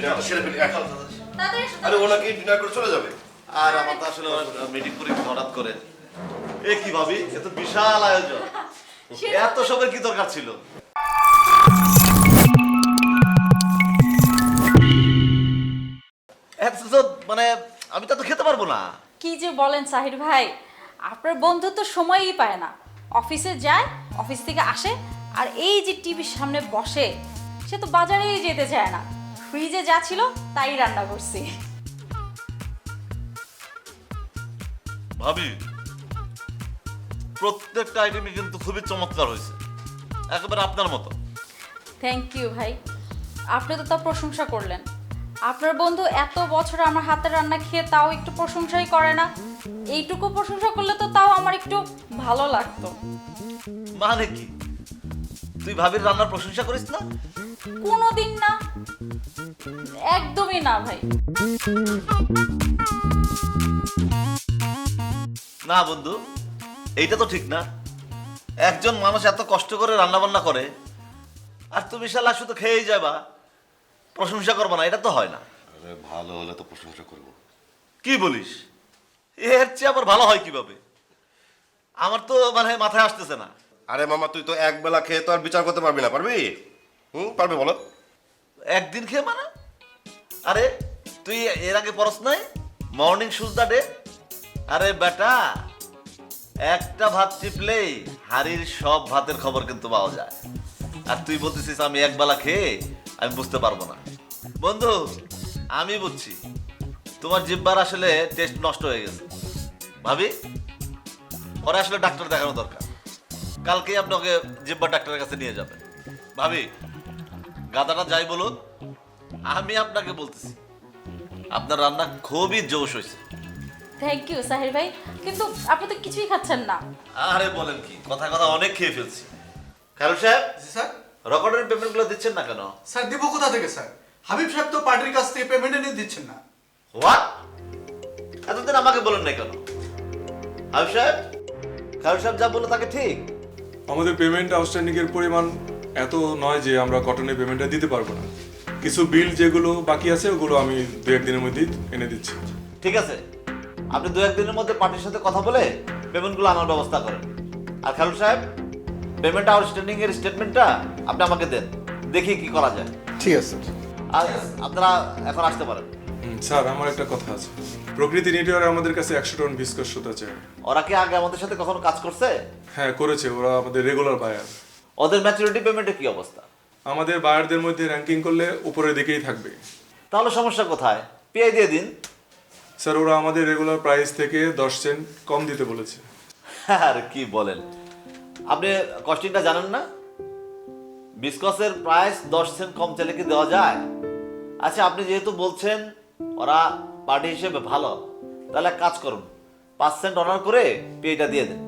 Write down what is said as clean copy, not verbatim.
ডিনারটা সেরে ফেলি। তাড়াতাড়ি এসো, আরে ও নাকি ডিনার করে চলে যাবে। আর আমার তো আসলে মিটিং করে হঠাৎ করে এ কি ভাবি, এ তো বিশাল আয়োজন, এত সবের কি দরকার ছিল? এত তো মানে আমি তো খেতে পারবো না। কি যে বলেন সাহির ভাই, আপনার বন্ধু তো সময়ই পায় না। অফিসে যায়, অফিস থেকে আসে, আর এই যে টিভির সামনে বসে, সে তো বাজারেই যেতে চায় না। ফ্রিজে যা ছিল তাই রান্না করছি। ভাবি, প্রত্যেকটা আইটেমই কিন্তু খুবই চমৎকার হয়েছে, একেবারে আপনার মতো। থ্যাংক ইউ ভাই, আপনি তো তা প্রশংসা করলেন। আপনার বন্ধু এত বছর আমার হাতের রান্না খেয়ে তাও একটু প্রশংসাই করে না। এইটুকু প্রশংসা করলে তো তাও আমার একটু ভালো লাগতো। মানে কি, তুই ভাবির রান্নার প্রশংসা করিস না? কোনোদিন না, একদমই না ভাই। না বন্ধু, এইটা তো ঠিক না। একজন মানুষ এত কষ্ট করে রান্না বান্না করে, আর তুমি শালা শুধু খেয়েই যাবা, প্রশংসা করবা না, এটা তো হয় না। আরে ভালো হলে তো প্রশংসা করবো। কি বলিস? এর চেয়ে আবার ভালো হয় কিভাবে? আমার তো মানে মাথায় আসতেছে না। আরে মামা, তুই তো এক বেলা খেয়ে তো আর বিচার করতে পারবি না, পারবি? পারবে বলো? একদিন খেয়ে মানে? আরে তুই এর আগে পড়স নাই মর্নিং শুজ দা ডে? আরে বেটা, একটা ভাত চিপলেই হাড়ির সব ভাতের খবর কিন্তু পাওয়া যায়। আর তুই বলতেছিস আমি একবেলা খেয়ে আমি বুঝতে পারবো না। বন্ধু, আমি বুঝছি তোমার জিহ্বার আসলে টেস্ট নষ্ট হয়ে গেছে। ভাবি, ওরা আসলে ডাক্তার দেখানো দরকার। কালকেই আপনি ওকে জিহ্বার ডাক্তারের কাছে নিয়ে যাবেন। ভাবি, গাদাটা যাই বলুন, আমি আপনাকে বলতেছি আপনার রান্না খুবই জোশ হয়েছে। থ্যাংক ইউ সাহির ভাই, কিন্তু আপনি তো কিছুই খাচ্ছেন না। আরে বলেন কি, কথা কথা অনেক খেয়ে ফেলছি। খায়রুল সাহেব, জি স্যার। রেকর্ডের পেমেন্টগুলো দিচ্ছেন না কেন? স্যার দিব কোথা থেকে স্যার? হাবিব সাহেব তো পার্টির কাছ থেকে পেমেন্ট এনে দিচ্ছেন না। হোয়াট? এতদিন আমাকে বলেন না কেন? খায়রুল সাহেব, খায়রুল সাহেব যা বললো তাকে ঠিক। আমাদের পেমেন্ট আউটস্ট্যান্ডিং এর পরিমাণ এত নয় যে আমরা কটনের পেমেন্টটা দিতে পারবো না। কিছু বিল যেগুলো বাকি আছে ওগুলো আমি দু একদিনের মধ্যেই এনে দিচ্ছি। ঠিক আছে, আপনি দু একদিনের মধ্যে পার্টির সাথে কথা বলে পেমেন্টগুলো আনার ব্যবস্থা করেন। আর খায়রুল সাহেব, পেমেন্ট আউটস্ট্যান্ডিং এর স্টেটমেন্টটা আপনি আমাকে দেন, দেখি কি করা যায়। ঠিক আছে আর আপনারা এখন আসতে পারেন। স্যার, আমার একটা কথা আছে। প্রকৃতি নেটওয়ার্ক আমাদের কাছে 100 টন বিস্কুট সুতা চায়। ওরা কি আগে আমাদের সাথে কখনো কাজ করছে? হ্যাঁ করেছে, ওরা আমাদের রেগুলার বায়ার। ওদের ম্যাচুরিটি পেমেন্টের কি অবস্থা? আমাদের বায়ারদের মধ্যে র্যাঙ্কিং করলে উপরের দিকেই থাকবে। তাহলে সমস্যা কোথায়? পিআই দিয়ে দিন। স্যার, ওরা আমাদের রেগুলার প্রাইস থেকে 10 সেন্ট কম দিতে বলেছে। আর কি বলেন, আপনি কস্টিংটা জানেন না? বিস্কসের প্রাইস 10 সেন্ট কম চাইলে কি দেওয়া যায়? আচ্ছা, আপনি যেহেতু বলছেন ওরা পার্টি হিসেবে ভালো, তাহলে এক কাজ করুন, 5 সেন্ট অনার করে পিআইটা দিয়ে দেন।